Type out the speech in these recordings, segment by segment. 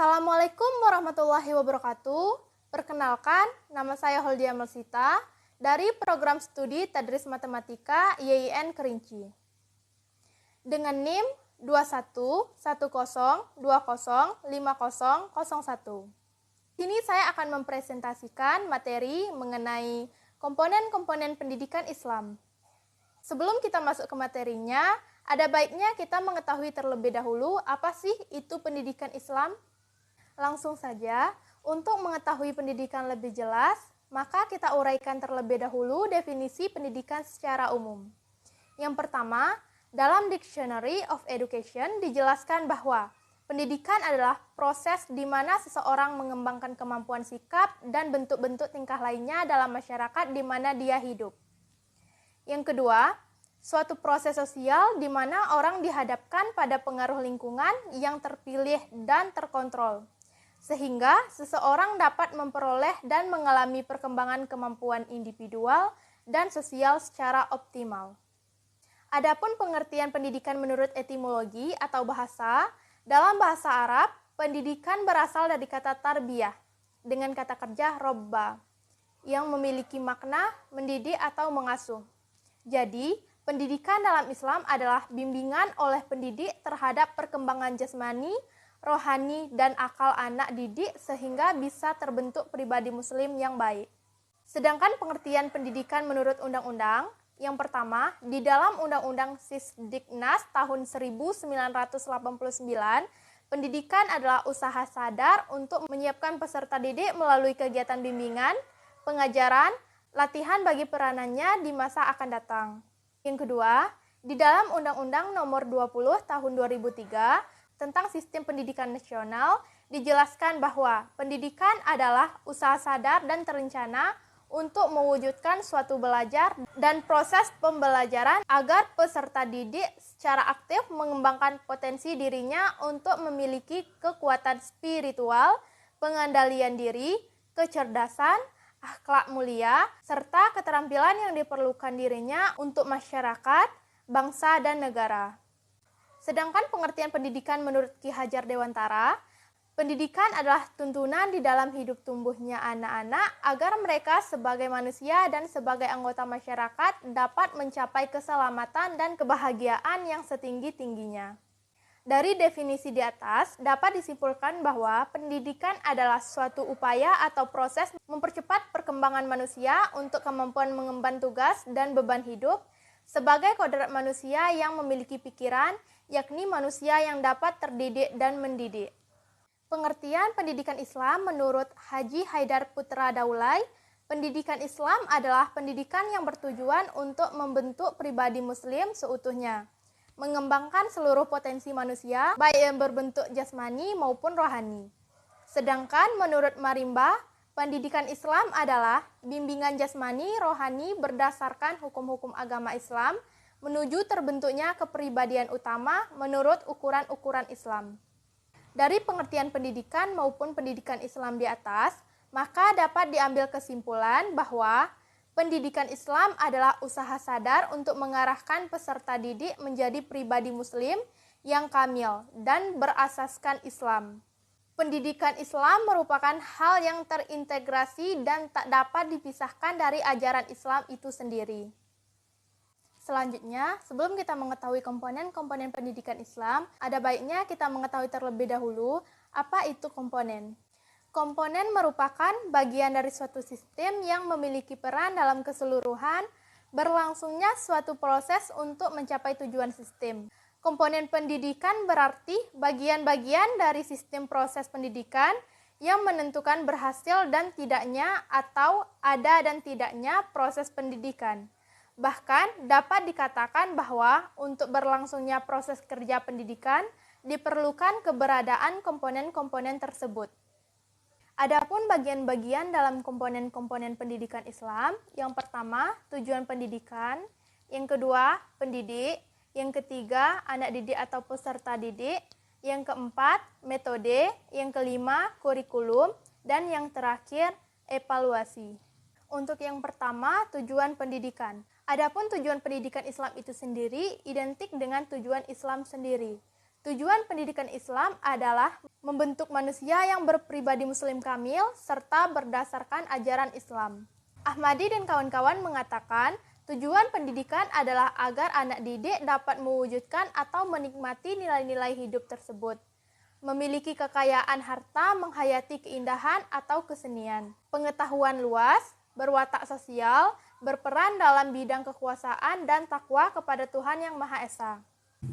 Assalamualaikum warahmatullahi wabarakatuh. Perkenalkan, nama saya Holdia Melsita dari program studi Tadris Matematika YIN Kerinci. Dengan NIM 2110205001. Sini saya akan mempresentasikan materi mengenai komponen-komponen pendidikan Islam. Sebelum kita masuk ke materinya, ada baiknya kita mengetahui terlebih dahulu apa sih itu pendidikan Islam. Langsung saja, untuk mengetahui pendidikan lebih jelas, maka kita uraikan terlebih dahulu definisi pendidikan secara umum. Yang pertama, dalam Dictionary of Education dijelaskan bahwa pendidikan adalah proses di mana seseorang mengembangkan kemampuan sikap dan bentuk-bentuk tingkah lainnya dalam masyarakat di mana dia hidup. Yang kedua, suatu proses sosial di mana orang dihadapkan pada pengaruh lingkungan yang terpilih dan terkontrol, sehingga seseorang dapat memperoleh dan mengalami perkembangan kemampuan individual dan sosial secara optimal. Adapun pengertian pendidikan menurut etimologi atau bahasa, dalam bahasa Arab, pendidikan berasal dari kata tarbiyah dengan kata kerja robba, yang memiliki makna mendidik atau mengasuh. Jadi, pendidikan dalam Islam adalah bimbingan oleh pendidik terhadap perkembangan jasmani, rohani, dan akal anak didik sehingga bisa terbentuk pribadi muslim yang baik. Sedangkan pengertian pendidikan menurut undang-undang, yang pertama, di dalam Undang-Undang Sisdiknas tahun 1989, pendidikan adalah usaha sadar untuk menyiapkan peserta didik melalui kegiatan bimbingan, pengajaran, latihan bagi peranannya di masa akan datang. Yang kedua, di dalam Undang-Undang Nomor 20 Tahun 2003 tentang Sistem Pendidikan Nasional dijelaskan bahwa pendidikan adalah usaha sadar dan terencana untuk mewujudkan suatu belajar dan proses pembelajaran agar peserta didik secara aktif mengembangkan potensi dirinya untuk memiliki kekuatan spiritual, pengendalian diri, kecerdasan, akhlak mulia, serta keterampilan yang diperlukan dirinya untuk masyarakat, bangsa, dan negara. Sedangkan pengertian pendidikan menurut Ki Hajar Dewantara, pendidikan adalah tuntunan di dalam hidup tumbuhnya anak-anak agar mereka sebagai manusia dan sebagai anggota masyarakat dapat mencapai keselamatan dan kebahagiaan yang setinggi-tingginya. Dari definisi di atas, dapat disimpulkan bahwa pendidikan adalah suatu upaya atau proses mempercepat perkembangan manusia untuk kemampuan mengemban tugas dan beban hidup sebagai kodrat manusia yang memiliki pikiran, yakni manusia yang dapat terdidik dan mendidik. Pengertian pendidikan Islam menurut Haji Haidar Putra Daulay, pendidikan Islam adalah pendidikan yang bertujuan untuk membentuk pribadi muslim seutuhnya, mengembangkan seluruh potensi manusia, baik yang berbentuk jasmani maupun rohani. Sedangkan menurut Marimba, pendidikan Islam adalah bimbingan jasmani rohani berdasarkan hukum-hukum agama Islam menuju terbentuknya kepribadian utama menurut ukuran-ukuran Islam. Dari pengertian pendidikan maupun pendidikan Islam di atas, maka dapat diambil kesimpulan bahwa pendidikan Islam adalah usaha sadar untuk mengarahkan peserta didik menjadi pribadi muslim yang kamil dan berasaskan Islam. Pendidikan Islam merupakan hal yang terintegrasi dan tak dapat dipisahkan dari ajaran Islam itu sendiri. Selanjutnya, sebelum kita mengetahui komponen-komponen pendidikan Islam, ada baiknya kita mengetahui terlebih dahulu apa itu komponen. Komponen merupakan bagian dari suatu sistem yang memiliki peran dalam keseluruhan berlangsungnya suatu proses untuk mencapai tujuan sistem. Komponen pendidikan berarti bagian-bagian dari sistem proses pendidikan yang menentukan berhasil dan tidaknya atau ada dan tidaknya proses pendidikan. Bahkan dapat dikatakan bahwa untuk berlangsungnya proses kerja pendidikan diperlukan keberadaan komponen-komponen tersebut. Adapun bagian-bagian dalam komponen-komponen pendidikan Islam, yang pertama tujuan pendidikan, yang kedua pendidik, yang ketiga anak didik atau peserta didik, yang keempat metode, yang kelima kurikulum, dan yang terakhir evaluasi. Untuk yang pertama tujuan pendidikan. Adapun tujuan pendidikan Islam itu sendiri identik dengan tujuan Islam sendiri. Tujuan pendidikan Islam adalah membentuk manusia yang berpribadi muslim kamil serta berdasarkan ajaran Islam. Ahmadi dan kawan-kawan mengatakan, tujuan pendidikan adalah agar anak didik dapat mewujudkan atau menikmati nilai-nilai hidup tersebut. Memiliki kekayaan harta, menghayati keindahan atau kesenian, pengetahuan luas, berwatak sosial, berperan dalam bidang kekuasaan dan takwa kepada Tuhan Yang Maha Esa.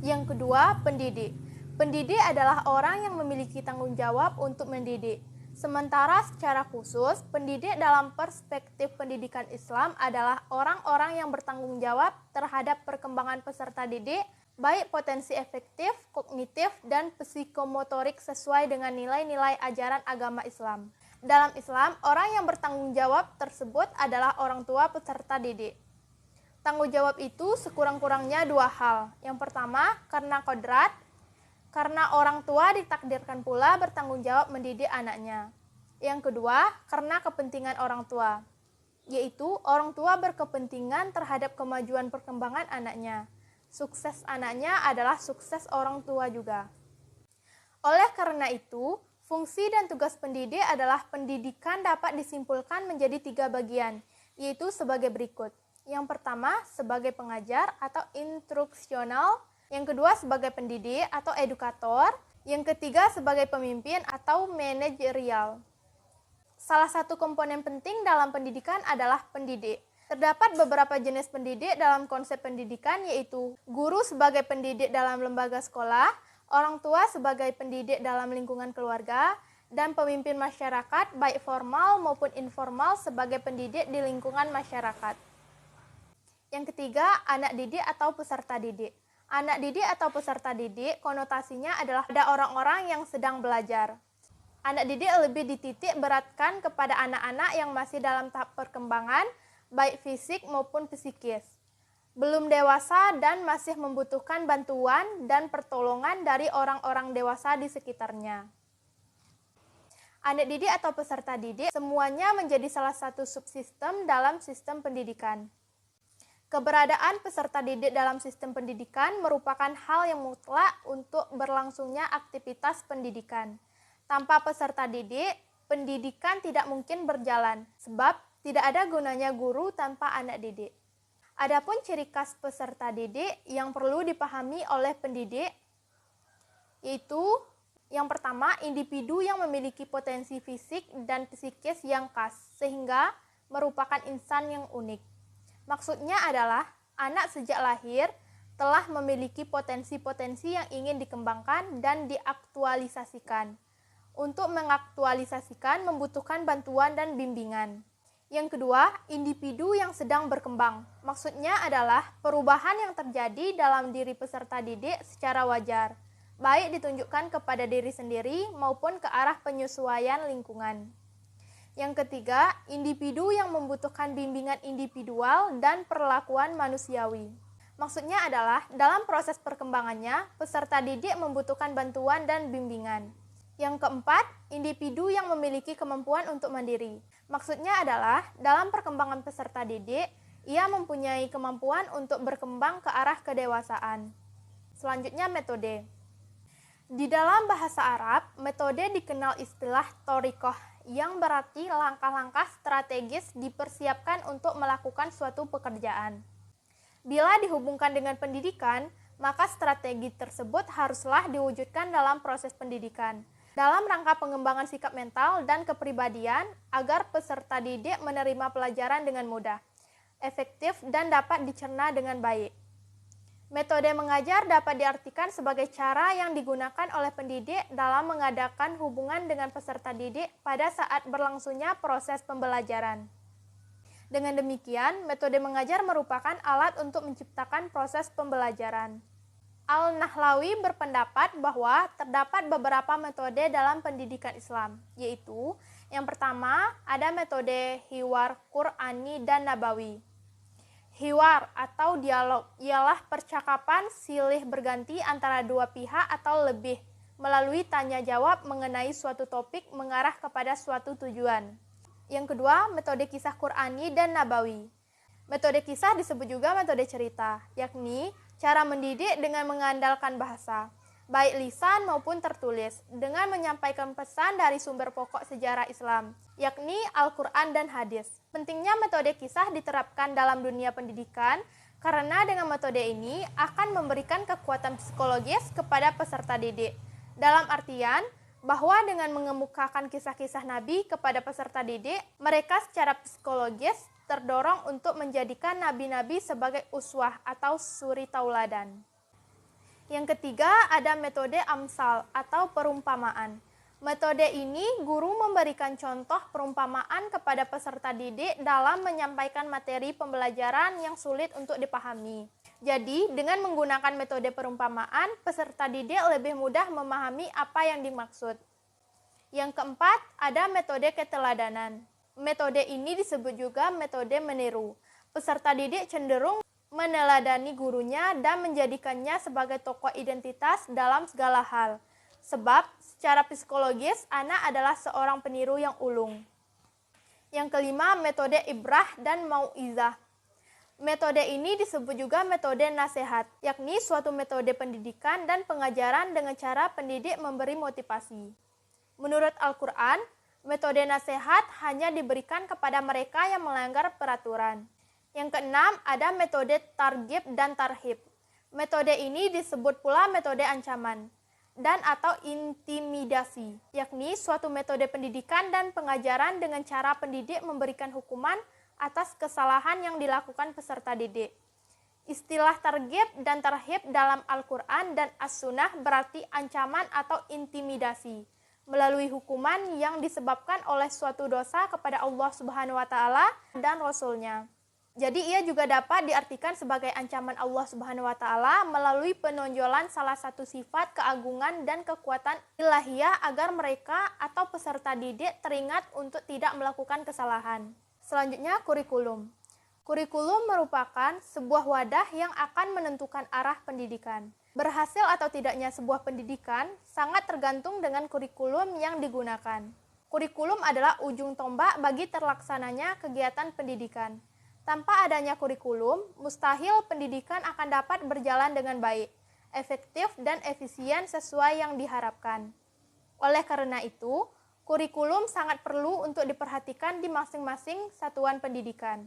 Yang kedua, pendidik. Pendidik adalah orang yang memiliki tanggung jawab untuk mendidik. Sementara secara khusus, pendidik dalam perspektif pendidikan Islam adalah orang-orang yang bertanggung jawab terhadap perkembangan peserta didik, baik potensi efektif, kognitif, dan psikomotorik sesuai dengan nilai-nilai ajaran agama Islam. Dalam Islam, orang yang bertanggung jawab tersebut adalah orang tua peserta didik. Tanggung jawab itu sekurang-kurangnya dua hal. Yang pertama, karena kodrat, karena orang tua ditakdirkan pula bertanggung jawab mendidik anaknya. Yang kedua, karena kepentingan orang tua, yaitu orang tua berkepentingan terhadap kemajuan perkembangan anaknya. Sukses anaknya adalah sukses orang tua juga. Oleh karena itu, fungsi dan tugas pendidik adalah pendidikan dapat disimpulkan menjadi 3 bagian, yaitu sebagai berikut. Yang pertama, sebagai pengajar atau instruksional. Yang kedua, sebagai pendidik atau edukator. Yang ketiga, sebagai pemimpin atau manajerial. Salah satu komponen penting dalam pendidikan adalah pendidik. Terdapat beberapa jenis pendidik dalam konsep pendidikan, yaitu guru sebagai pendidik dalam lembaga sekolah, orang tua sebagai pendidik dalam lingkungan keluarga, dan pemimpin masyarakat baik formal maupun informal sebagai pendidik di lingkungan masyarakat. Yang ketiga, anak didik atau peserta didik. Anak didik atau peserta didik konotasinya adalah ada orang-orang yang sedang belajar. Anak didik lebih dititik beratkan kepada anak-anak yang masih dalam tahap perkembangan, baik fisik maupun psikis. Belum dewasa dan masih membutuhkan bantuan dan pertolongan dari orang-orang dewasa di sekitarnya. Anak didik atau peserta didik semuanya menjadi salah satu subsistem dalam sistem pendidikan. Keberadaan peserta didik dalam sistem pendidikan merupakan hal yang mutlak untuk berlangsungnya aktivitas pendidikan. Tanpa peserta didik, pendidikan tidak mungkin berjalan, sebab tidak ada gunanya guru tanpa anak didik. Adapun ciri khas peserta didik yang perlu dipahami oleh pendidik, yaitu yang pertama, individu yang memiliki potensi fisik dan psikis yang khas, sehingga merupakan insan yang unik. Maksudnya adalah, anak sejak lahir telah memiliki potensi-potensi yang ingin dikembangkan dan diaktualisasikan. Untuk mengaktualisasikan membutuhkan bantuan dan bimbingan. Yang kedua, individu yang sedang berkembang. Maksudnya adalah perubahan yang terjadi dalam diri peserta didik secara wajar, baik ditunjukkan kepada diri sendiri maupun ke arah penyesuaian lingkungan. Yang ketiga, individu yang membutuhkan bimbingan individual dan perlakuan manusiawi. Maksudnya adalah, dalam proses perkembangannya, peserta didik membutuhkan bantuan dan bimbingan. Yang keempat, individu yang memiliki kemampuan untuk mandiri. Maksudnya adalah, dalam perkembangan peserta didik, ia mempunyai kemampuan untuk berkembang ke arah kedewasaan. Selanjutnya, metode. Di dalam bahasa Arab, metode dikenal istilah thoriqah, yang berarti langkah-langkah strategis dipersiapkan untuk melakukan suatu pekerjaan. Bila dihubungkan dengan pendidikan, maka strategi tersebut haruslah diwujudkan dalam proses pendidikan, dalam rangka pengembangan sikap mental dan kepribadian agar peserta didik menerima pelajaran dengan mudah, efektif, dan dapat dicerna dengan baik. Metode mengajar dapat diartikan sebagai cara yang digunakan oleh pendidik dalam mengadakan hubungan dengan peserta didik pada saat berlangsungnya proses pembelajaran. Dengan demikian, metode mengajar merupakan alat untuk menciptakan proses pembelajaran. Al-Nahlawi berpendapat bahwa terdapat beberapa metode dalam pendidikan Islam, yaitu yang pertama, ada metode hiwar Qur'ani dan Nabawi. Hiwar atau dialog ialah percakapan silih berganti antara dua pihak atau lebih melalui tanya jawab mengenai suatu topik mengarah kepada suatu tujuan. Yang kedua, metode kisah Qur'ani dan Nabawi. Metode kisah disebut juga metode cerita, yakni cara mendidik dengan mengandalkan bahasa. baik lisan maupun tertulis, dengan menyampaikan pesan dari sumber pokok sejarah Islam, yakni Al-Quran dan Hadis. Pentingnya metode kisah diterapkan dalam dunia pendidikan, karena dengan metode ini akan memberikan kekuatan psikologis kepada peserta didik. Dalam artian, bahwa dengan mengemukakan kisah-kisah Nabi kepada peserta didik, mereka secara psikologis terdorong untuk menjadikan nabi-nabi sebagai uswah atau suri tauladan. Yang ketiga, ada metode amsal atau perumpamaan. Metode ini, guru memberikan contoh perumpamaan kepada peserta didik dalam menyampaikan materi pembelajaran yang sulit untuk dipahami. Jadi, dengan menggunakan metode perumpamaan, peserta didik lebih mudah memahami apa yang dimaksud. Yang keempat, ada metode keteladanan. Metode ini disebut juga metode meniru. Peserta didik cenderung meneladani gurunya dan menjadikannya sebagai tokoh identitas dalam segala hal. Sebab secara psikologis anak adalah seorang peniru yang ulung. Yang kelima, metode ibrah dan mau'izah. Metode ini disebut juga metode nasihat, yakni suatu metode pendidikan dan pengajaran dengan cara pendidik memberi motivasi. Menurut Al-Quran, metode nasihat hanya diberikan kepada mereka yang melanggar peraturan. Yang keenam, ada metode targhib dan tarhib. Metode ini disebut pula metode ancaman dan atau intimidasi, yakni suatu metode pendidikan dan pengajaran dengan cara pendidik memberikan hukuman atas kesalahan yang dilakukan peserta didik. Istilah targhib dan tarhib dalam Al-Quran dan As-Sunnah berarti ancaman atau intimidasi melalui hukuman yang disebabkan oleh suatu dosa kepada Allah Subhanahu wa Ta'ala dan Rasul-Nya. Jadi ia juga dapat diartikan sebagai ancaman Allah Subhanahu wa Ta'ala melalui penonjolan salah satu sifat keagungan dan kekuatan ilahiyah agar mereka atau peserta didik teringat untuk tidak melakukan kesalahan. Selanjutnya, kurikulum. Kurikulum merupakan sebuah wadah yang akan menentukan arah pendidikan. Berhasil atau tidaknya sebuah pendidikan sangat tergantung dengan kurikulum yang digunakan. Kurikulum adalah ujung tombak bagi terlaksananya kegiatan pendidikan. Tanpa adanya kurikulum, mustahil pendidikan akan dapat berjalan dengan baik, efektif, dan efisien sesuai yang diharapkan. Oleh karena itu, kurikulum sangat perlu untuk diperhatikan di masing-masing satuan pendidikan.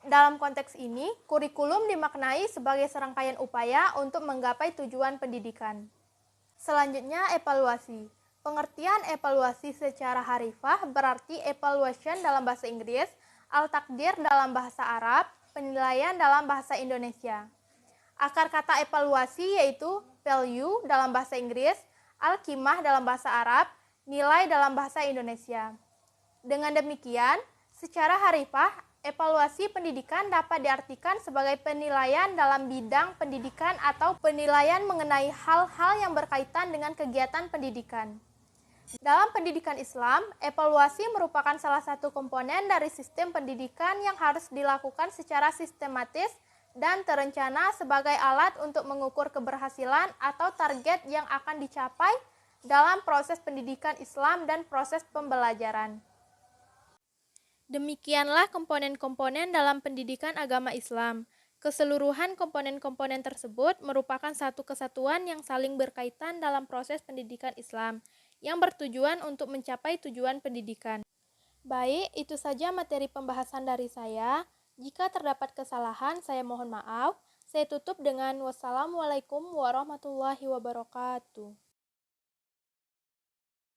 Dalam konteks ini, kurikulum dimaknai sebagai serangkaian upaya untuk menggapai tujuan pendidikan. Selanjutnya, evaluasi. Pengertian evaluasi secara harifah berarti evaluation dalam bahasa Inggris, al-takdir dalam bahasa Arab, penilaian dalam bahasa Indonesia. Akar kata evaluasi yaitu value dalam bahasa Inggris, al-qimah dalam bahasa Arab, nilai dalam bahasa Indonesia. Dengan demikian, secara harifah, evaluasi pendidikan dapat diartikan sebagai penilaian dalam bidang pendidikan atau penilaian mengenai hal-hal yang berkaitan dengan kegiatan pendidikan. Dalam pendidikan Islam, evaluasi merupakan salah satu komponen dari sistem pendidikan yang harus dilakukan secara sistematis dan terencana sebagai alat untuk mengukur keberhasilan atau target yang akan dicapai dalam proses pendidikan Islam dan proses pembelajaran. Demikianlah komponen-komponen dalam pendidikan agama Islam. Keseluruhan komponen-komponen tersebut merupakan satu kesatuan yang saling berkaitan dalam proses pendidikan Islam, yang bertujuan untuk mencapai tujuan pendidikan. Baik, itu saja materi pembahasan dari saya. Jika terdapat kesalahan, saya mohon maaf. Saya tutup dengan wassalamualaikum warahmatullahi wabarakatuh.